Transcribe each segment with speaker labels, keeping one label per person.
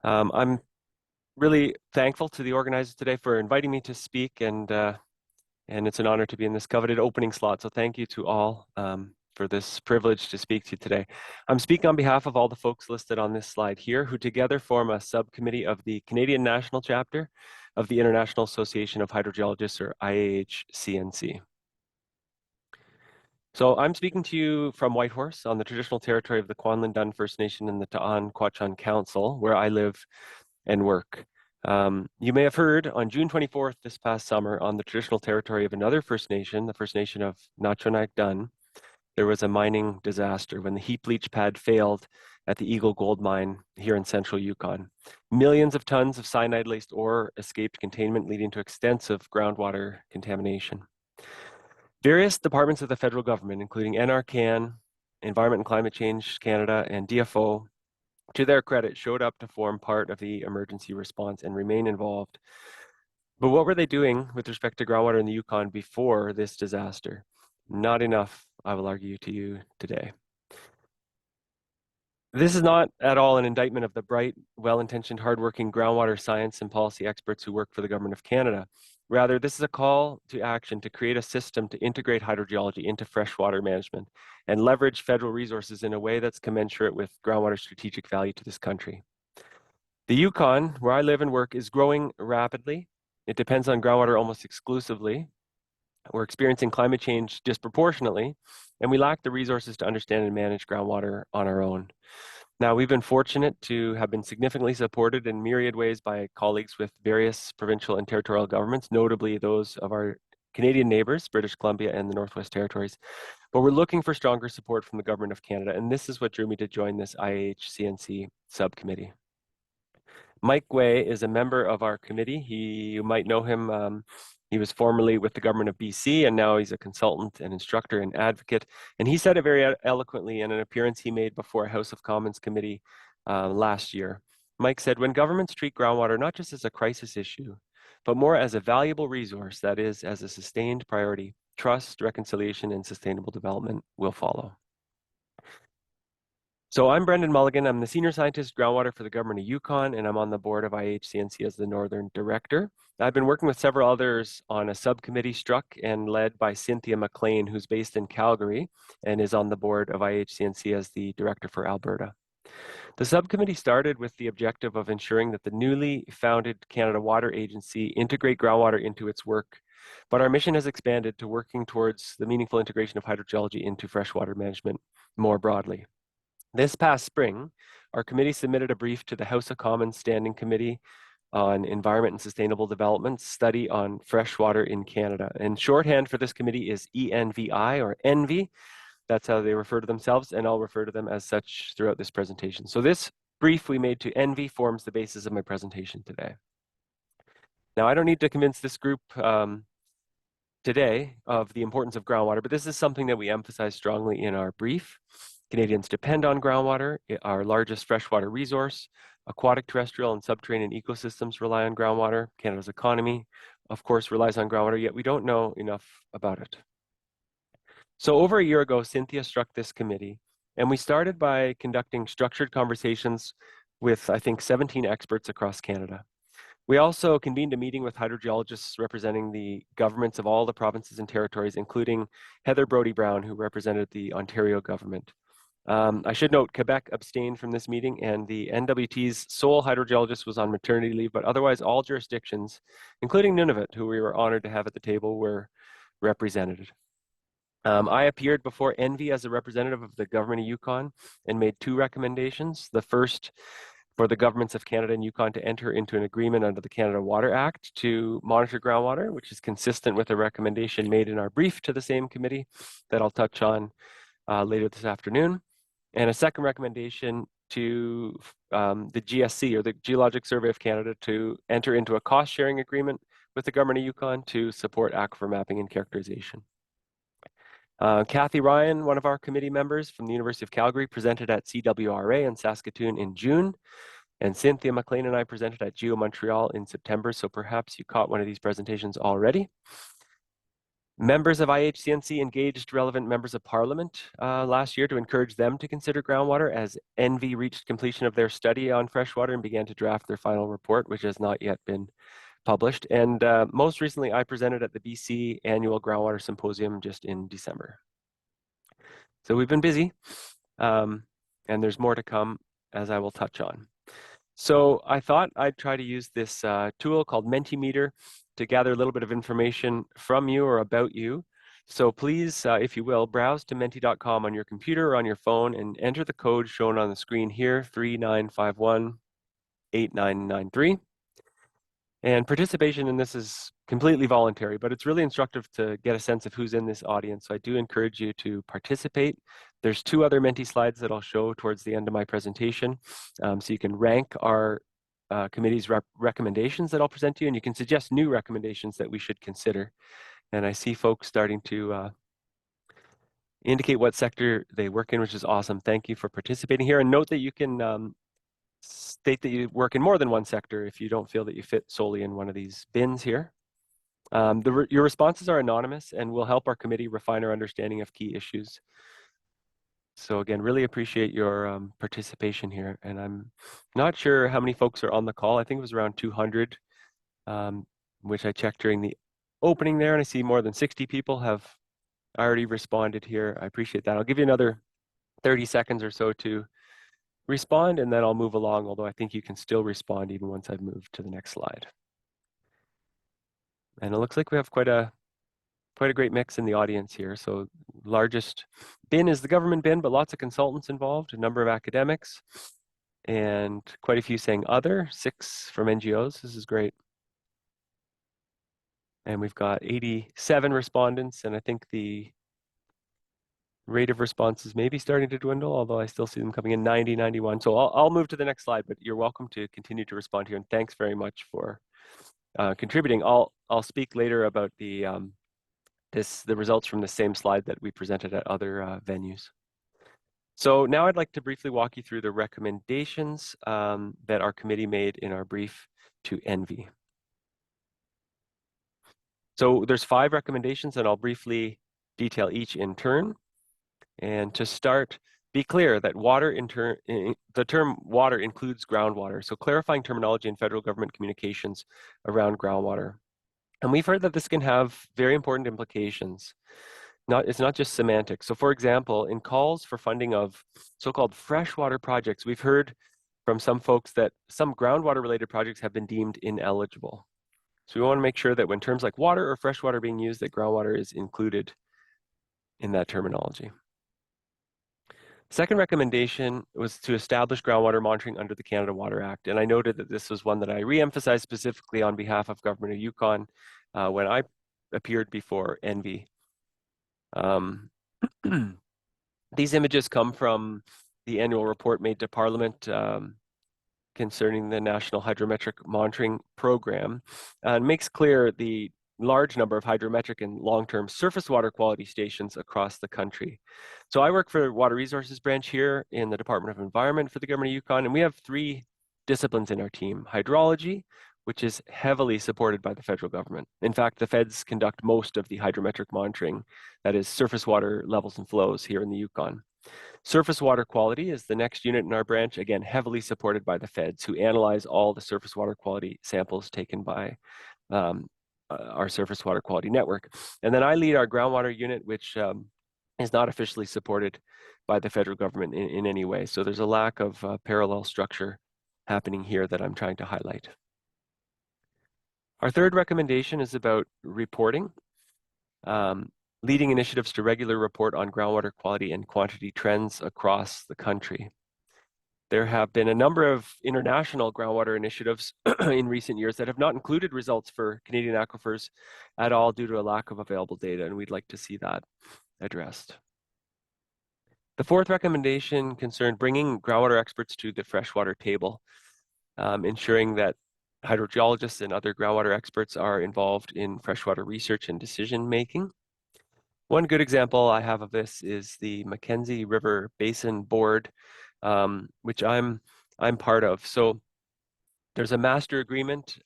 Speaker 1: I'm really thankful to the organizers today for inviting me to speak, and it's an honor to be in this coveted opening slot. So thank you to all for this privilege to speak to you today. I'm speaking on behalf of all the folks listed on this slide here, who together form a subcommittee of the Canadian National Chapter of the International Association of Hydrogeologists, or IAHCNC. So I'm speaking to you from Whitehorse on the traditional territory of the Kwanlin Dun First Nation and the Ta'an Quachan Council, where I live and work. You may have heard on June 24th this past summer, on the traditional territory of another First Nation, the First Nation of Nachonak Dun, there was a mining disaster when the heap leach pad failed at the Eagle Gold Mine here in central Yukon. Millions of tons of cyanide-laced ore escaped containment, leading to extensive groundwater contamination. Various departments of the federal government, including NRCan, Environment and Climate Change Canada, and DFO, to their credit, showed up to form part of the emergency response and remain involved. But what were they doing with respect to groundwater in the Yukon before this disaster? Not enough, I will argue to you today. This is not at all an indictment of the bright, well-intentioned, hardworking groundwater science and policy experts who work for the Government of Canada. Rather, this is a call to action to create a system to integrate hydrogeology into freshwater management and leverage federal resources in a way that's commensurate with groundwater strategic value to this country. The Yukon, where I live and work, is growing rapidly. It depends on groundwater almost exclusively. We're experiencing climate change disproportionately, and we lack the resources to understand and manage groundwater on our own. Now, we've been fortunate to have been significantly supported in myriad ways by colleagues with various provincial and territorial governments, notably those of our Canadian neighbors, British Columbia and the Northwest Territories. But we're looking for stronger support from the Government of Canada, and this is what drew me to join this IAHCNC subcommittee. Mike Way is a member of our committee. You might know him. He was formerly with the government of BC, and now he's a consultant and instructor and advocate. And he said it very eloquently in an appearance he made before a House of Commons committee last year. Mike said, when governments treat groundwater not just as a crisis issue, but more as a valuable resource, that is, as a sustained priority, trust, reconciliation, and sustainable development will follow. So I'm Brendan Mulligan. I'm the Senior Scientist Groundwater for the Government of Yukon, and I'm on the board of IHCNC as the Northern Director. I've been working with several others on a subcommittee struck and led by Cynthia McClain, who's based in Calgary and is on the board of IHCNC as the Director for Alberta. The subcommittee started with the objective of ensuring that the newly founded Canada Water Agency integrate groundwater into its work, but our mission has expanded to working towards the meaningful integration of hydrogeology into freshwater management more broadly. This past spring, our committee submitted a brief to the House of Commons Standing Committee on Environment and Sustainable Development study on freshwater in Canada. And shorthand for this committee is ENVI, or ENVI. That's how they refer to themselves, and I'll refer to them as such throughout this presentation. So this brief we made to ENVI forms the basis of my presentation today. Now, I don't need to convince this group today of the importance of groundwater, but this is something that we emphasize strongly in our brief. Canadians depend on groundwater, our largest freshwater resource. Aquatic, terrestrial, and subterranean ecosystems rely on groundwater. Canada's economy, of course, relies on groundwater, yet we don't know enough about it. So over a year ago, Cynthia struck this committee, and we started by conducting structured conversations with, I think, 17 experts across Canada. We also convened a meeting with hydrogeologists representing the governments of all the provinces and territories, including Heather Brodie-Brown, who represented the Ontario government. I should note, Quebec abstained from this meeting, and the NWT's sole hydrogeologist was on maternity leave, but otherwise all jurisdictions, including Nunavut, who we were honored to have at the table, were represented. I appeared before ENVI as a representative of the Government of Yukon and made two recommendations. The first, for the governments of Canada and Yukon to enter into an agreement under the Canada Water Act to monitor groundwater, which is consistent with a recommendation made in our brief to the same committee that I'll touch on later this afternoon. And a second recommendation to the GSC, or the Geologic Survey of Canada, to enter into a cost-sharing agreement with the Government of Yukon to support aquifer mapping and characterization. Kathy Ryan, one of our committee members from the University of Calgary, presented at CWRA in Saskatoon in June, and Cynthia McClain and I presented at Geo Montreal in September, so perhaps you caught one of these presentations already. Members of IHCNC engaged relevant members of parliament last year to encourage them to consider groundwater as ENVI reached completion of their study on freshwater and began to draft their final report, which has not yet been published. And most recently, I presented at the BC Annual Groundwater Symposium just in December. So we've been busy, and there's more to come, as I will touch on. So I thought I'd try to use this tool called Mentimeter to gather a little bit of information from you or about you. So please, if you will, browse to menti.com on your computer or on your phone and enter the code shown on the screen here, 39518993. And participation in this is completely voluntary, but it's really instructive to get a sense of who's in this audience. So I do encourage you to participate. There's 2 other Menti slides that I'll show towards the end of my presentation. So you can rank our committee's recommendations that I'll present to you, and you can suggest new recommendations that we should consider. And I see folks starting to indicate what sector they work in, which is awesome. Thank you for participating here. And note that you can state that you work in more than one sector if you don't feel that you fit solely in one of these bins here. Your responses are anonymous and will help our committee refine our understanding of key issues. So again, really appreciate your participation here. And I'm not sure how many folks are on the call. I think it was around 200, which I checked during the opening there, and I see more than 60 people have already responded here. I appreciate that. I'll give you another 30 seconds or so to respond, and then I'll move along, although I think you can still respond even once I've moved to the next slide. And it looks like we have quite a great mix in the audience here. So largest bin is the government bin, but lots of consultants involved, a number of academics, and quite a few saying other, 6 from NGOs. This is great. And we've got 87 respondents, and I think the rate of response is maybe starting to dwindle, although I still see them coming in 90, 91. So I'll move to the next slide, but you're welcome to continue to respond here. And thanks very much for contributing. I'll speak later about the results from the same slide that we presented at other venues. So now I'd like to briefly walk you through the recommendations that our committee made in our brief to ENVI. So there's 5 recommendations, and I'll briefly detail each in turn. And to start, be clear that the term water includes groundwater. So clarifying terminology in federal government communications around groundwater. And we've heard that this can have very important implications. It's not just semantics. So for example, in calls for funding of so-called freshwater projects, we've heard from some folks that some groundwater related projects have been deemed ineligible. So we want to make sure that when terms like water or freshwater are being used, that groundwater is included in that terminology. Second recommendation was to establish groundwater monitoring under the Canada Water Act. And I noted that this was one that I re-emphasized specifically on behalf of Government of Yukon when I appeared before ENVI. These images come from the annual report made to Parliament concerning the National Hydrometric Monitoring Program, and makes clear the large number of hydrometric and long-term surface water quality stations across the country. So I work for the Water Resources Branch here in the Department of Environment for the Government of Yukon, and we have 3 disciplines in our team. Hydrology, which is heavily supported by the federal government. In fact, the feds conduct most of the hydrometric monitoring, that is surface water levels and flows here in the Yukon. Surface water quality is the next unit in our branch, again, heavily supported by the feds, who analyze all the surface water quality samples taken by our surface water quality network. And then I lead our groundwater unit, which is not officially supported by the federal government in any way. So there's a lack of parallel structure happening here that I'm trying to highlight. Our third recommendation is about reporting. Leading initiatives to regular report on groundwater quality and quantity trends across the country. There have been a number of international groundwater initiatives in recent years that have not included results for Canadian aquifers at all due to a lack of available data, and we'd like to see that addressed. The fourth recommendation concerned bringing groundwater experts to the freshwater table, ensuring that hydrogeologists and other groundwater experts are involved in freshwater research and decision making. One good example I have of this is the Mackenzie River Basin Board, which I'm part of. So there's a master agreement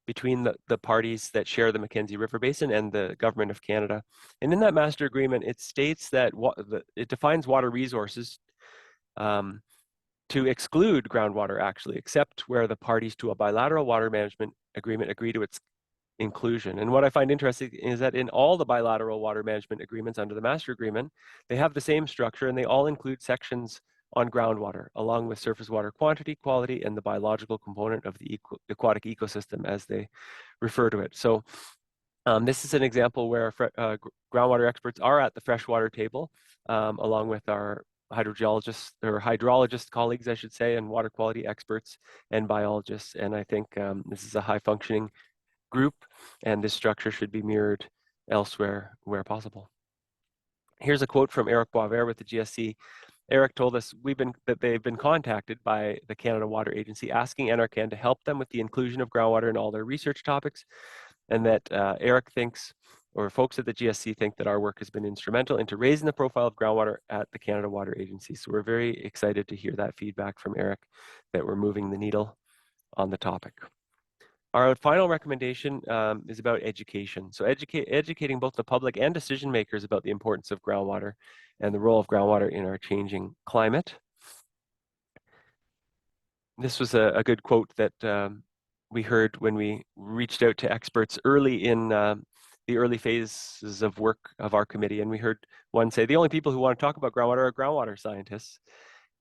Speaker 1: between the parties that share the Mackenzie River Basin and the Government of Canada. And in that master agreement, it states that it defines water resources to exclude groundwater, actually, except where the parties to a bilateral water management agreement agree to its inclusion. And what I find interesting is that in all the bilateral water management agreements under the master agreement, they have the same structure and they all include sections on groundwater, along with surface water quantity, quality, and the biological component of the aquatic ecosystem, as they refer to it. So this is an example where groundwater experts are at the freshwater table, along with our hydrogeologists or hydrologist colleagues, I should say, and water quality experts and biologists. And I think this is a high functioning group, and this structure should be mirrored elsewhere where possible. Here's a quote from Eric Boisvert with the GSC. Eric told us that they've been contacted by the Canada Water Agency asking NRCan to help them with the inclusion of groundwater in all their research topics, and that Eric thinks, or folks at the GSC think, that our work has been instrumental into raising the profile of groundwater at the Canada Water Agency. So we're very excited to hear that feedback from Eric, that we're moving the needle on the topic. Our final recommendation is about education. So educating both the public and decision makers about the importance of groundwater and the role of groundwater in our changing climate. This was a good quote that we heard when we reached out to experts early in the early phases of work of our committee. And we heard one say, the only people who want to talk about groundwater are groundwater scientists.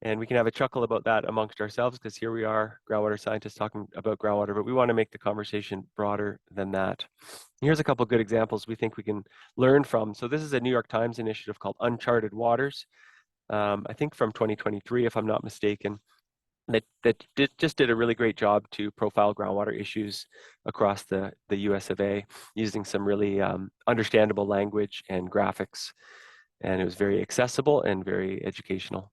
Speaker 1: And we can have a chuckle about that amongst ourselves, because here we are, groundwater scientists talking about groundwater, but we want to make the conversation broader than that. Here's a couple of good examples we think we can learn from. So this is a New York Times initiative called Uncharted Waters, I think from 2023, if I'm not mistaken, that just did a really great job to profile groundwater issues across the US of A, using some really understandable language and graphics. And it was very accessible and very educational.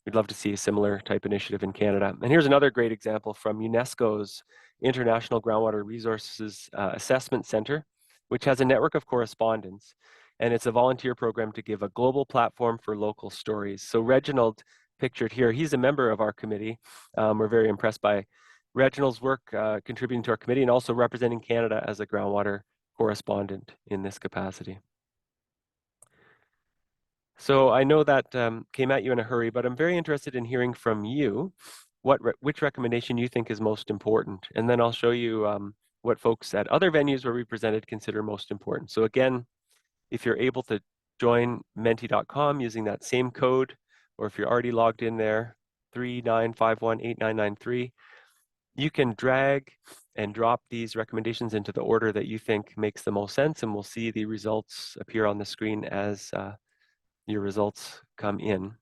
Speaker 1: We'd love to see a similar type initiative in Canada. And here's another great example from UNESCO's International Groundwater Resources Assessment Center, which has a network of correspondents. And it's a volunteer program to give a global platform for local stories. So Reginald, pictured here, he's a member of our committee. We're very impressed by Reginald's work contributing to our committee and also representing Canada as a groundwater correspondent in this capacity. So I know that came at you in a hurry, but I'm very interested in hearing from you which recommendation you think is most important. And then I'll show you what folks at other venues where we presented consider most important. So again, if you're able to join menti.com using that same code, or if you're already logged in there, 39518993, you can drag and drop these recommendations into the order that you think makes the most sense, and we'll see the results appear on the screen as your results come in.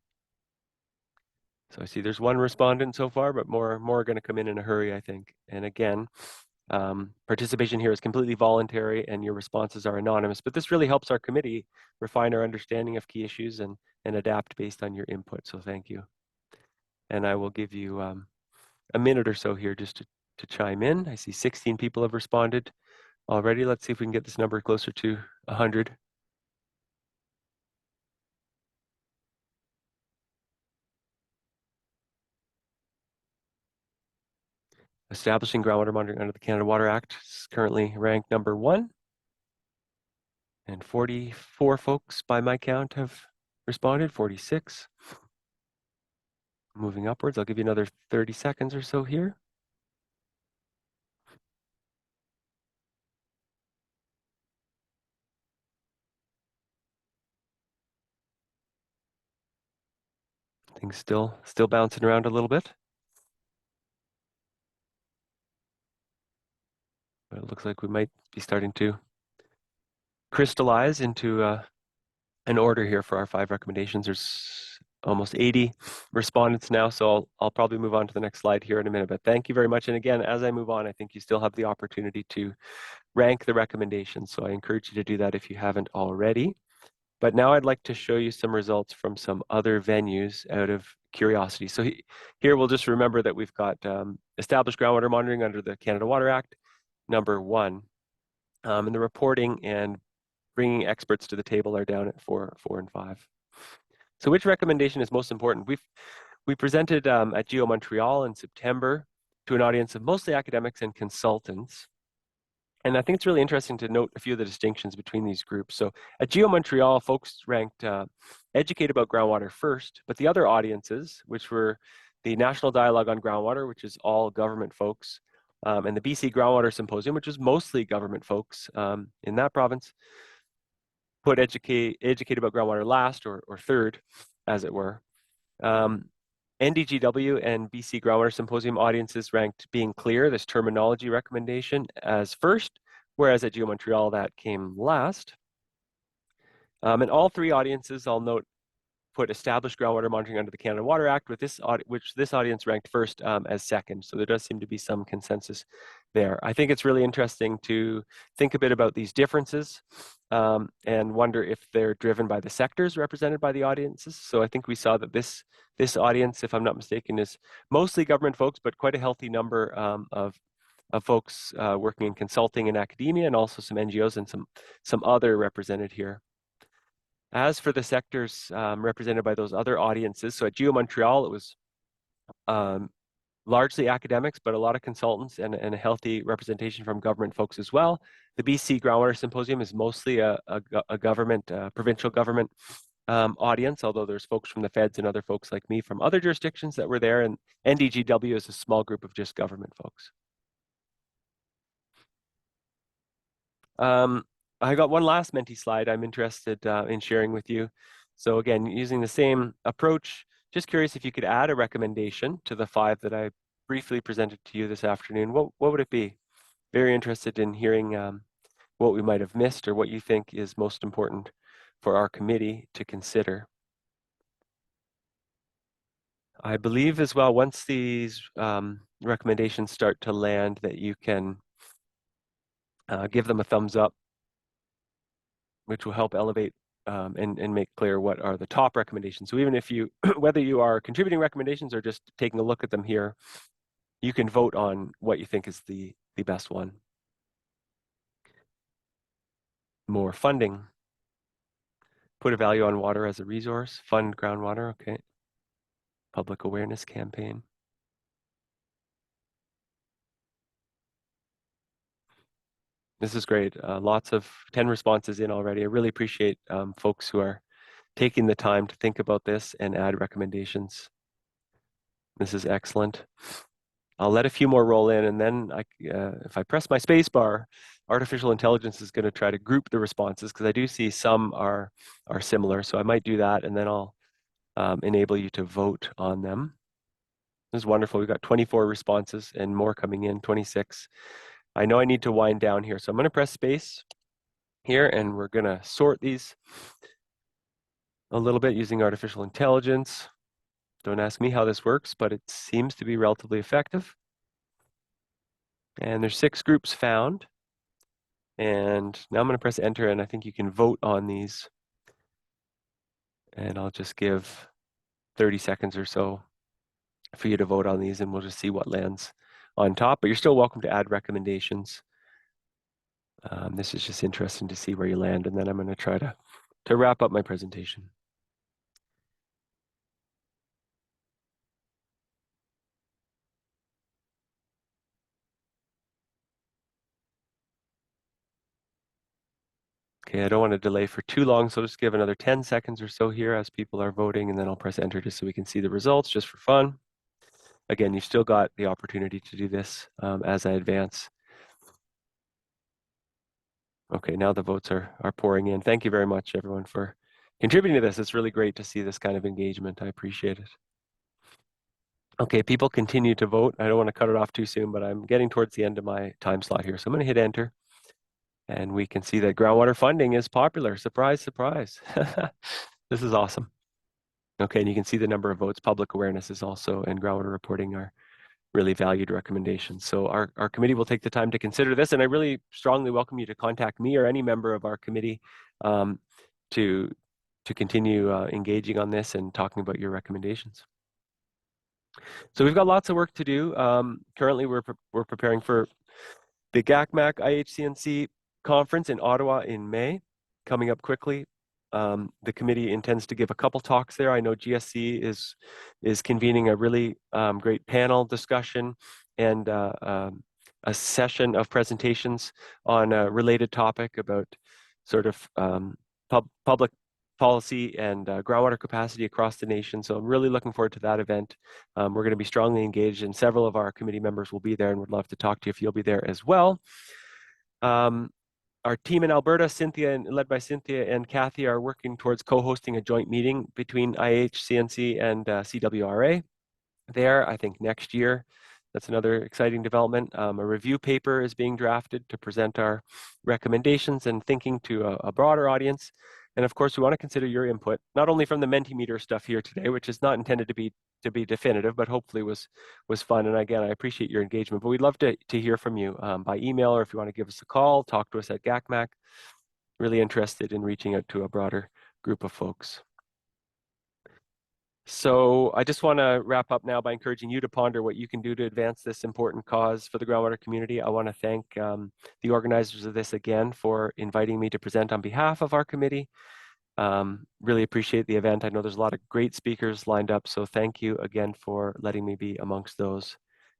Speaker 1: So I see there's one respondent so far, but more are going to come in a hurry, I think. And again, participation here is completely voluntary and your responses are anonymous, but this really helps our committee refine our understanding of key issues and adapt based on your input. So thank you. And I will give you a minute or so here just to chime in. I see 16 people have responded already. Let's see if we can get this number closer to 100. Establishing groundwater monitoring under the Canada Water Act is currently ranked number 1. And 44 folks by my count have responded, 46. Moving upwards, I'll give you another 30 seconds or so here. Things still bouncing around a little bit. But it looks like we might be starting to crystallize into an order here for our 5 recommendations. There's almost 80 respondents now, so I'll probably move on to the next slide here in a minute. But thank you very much. And again, as I move on, I think you still have the opportunity to rank the recommendations. So I encourage you to do that if you haven't already. But now I'd like to show you some results from some other venues out of curiosity. So here we'll just remember that we've got established groundwater monitoring under the Canada Water Act, number 1. And the reporting and bringing experts to the table are down at 4 and 5. So which recommendation is most important? We presented at Geo Montreal in September to an audience of mostly academics and consultants. And I think it's really interesting to note a few of the distinctions between these groups. So at Geo Montreal, folks ranked educate about groundwater first, but the other audiences, which were the National Dialogue on Groundwater, which is all government folks, and the BC Groundwater Symposium, which is mostly government folks in that province, put educate about groundwater last or third, as it were. NDGW and BC Groundwater Symposium audiences ranked being clear, this terminology recommendation, as first, whereas at Geo Montreal that came last. And all three audiences, I'll note, put established groundwater monitoring under the Canada Water Act, with which this audience ranked first as second. So there does seem to be some consensus there. I think it's really interesting to think a bit about these differences and wonder if they're driven by the sectors represented by the audiences. So I think we saw that this audience, if I'm not mistaken, is mostly government folks, but quite a healthy number of folks working in consulting and academia, and also some NGOs and some other represented here. As for the sectors represented by those other audiences, so at Geo Montreal, it was largely academics, but a lot of consultants and a healthy representation from government folks as well. The BC Groundwater Symposium is mostly a government, provincial government audience, although there's folks from the feds and other folks like me from other jurisdictions that were there, and NDGW is a small group of just government folks. I got one last Menti slide I'm interested in sharing with you. So again, using the same approach, just curious if you could add a recommendation to the 5 that I briefly presented to you this afternoon. What would it be? Very interested in hearing what we might have missed or what you think is most important for our committee to consider. I believe as well, once these recommendations start to land, that you can give them a thumbs up, which will help elevate and make clear what are the top recommendations. So even if you, whether you are contributing recommendations or just taking a look at them here, you can vote on what you think is the best one. More funding. Put a value on water as a resource. Fund groundwater, okay. Public awareness campaign. This is great. Lots of 10 responses in already. I really appreciate folks who are taking the time to think about this and add recommendations. This is excellent. I'll let a few more roll in, and then if I press my space bar, artificial intelligence is going to try to group the responses, because I do see some are similar. So I might do that, and then I'll enable you to vote on them. This is wonderful. We've got 24 responses and more coming in, 26. I know I need to wind down here, so I'm going to press space here, and we're going to sort these a little bit using artificial intelligence. Don't ask me how this works, but it seems to be relatively effective. And there's 6 groups found. And now I'm going to press enter, and I think you can vote on these. And I'll just give 30 seconds or so for you to vote on these, and we'll just see what lands on top. But you're still welcome to add recommendations. This is just interesting to see where you land, and then I'm going to try to wrap up my presentation. Okay, I don't want to delay for too long, so I'll just give another 10 seconds or so here as people are voting, and then I'll press enter just so we can see the results, just for fun. Again, you've still got the opportunity to do this as I advance. Okay, now the votes are pouring in. Thank you very much, everyone, for contributing to this. It's really great to see this kind of engagement. I appreciate it. Okay, people continue to vote. I don't want to cut it off too soon, but I'm getting towards the end of my time slot here. So I'm going to hit enter. And we can see that groundwater funding is popular. Surprise, surprise. This is awesome. Okay, and you can see the number of votes. Public awareness is also, and groundwater reporting are really valued recommendations. So our committee will take the time to consider this, and I really strongly welcome you to contact me or any member of our committee to continue engaging on this and talking about your recommendations. So we've got lots of work to do. Currently, we're preparing for the GACMAC IHCNC conference in Ottawa in May, coming up quickly. The committee intends to give a couple talks there. I know GSC is convening a really great panel discussion and a session of presentations on a related topic about sort of public policy and groundwater capacity across the nation. So I'm really looking forward to that event. We're going to be strongly engaged, and several of our committee members will be there and would love to talk to you if you'll be there as well. Our team in Alberta, led by Cynthia and Kathy, are working towards co-hosting a joint meeting between IHCNC and CWRA there, I think next year. That's another exciting development. A review paper is being drafted to present our recommendations and thinking to a broader audience. And of course, we want to consider your input, not only from the Mentimeter stuff here today, which is not intended to be definitive, but hopefully was fun. And again, I appreciate your engagement, but we'd love to hear from you by email, or if you want to give us a call, talk to us at GACMAC. Really interested in reaching out to a broader group of folks. So I just want to wrap up now by encouraging you to ponder what you can do to advance this important cause for the groundwater community. I want to thank the organizers of this again for inviting me to present on behalf of our committee. Really appreciate the event. I know there's a lot of great speakers lined up, so thank you again for letting me be amongst those,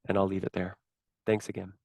Speaker 1: and I'll leave it there. Thanks again.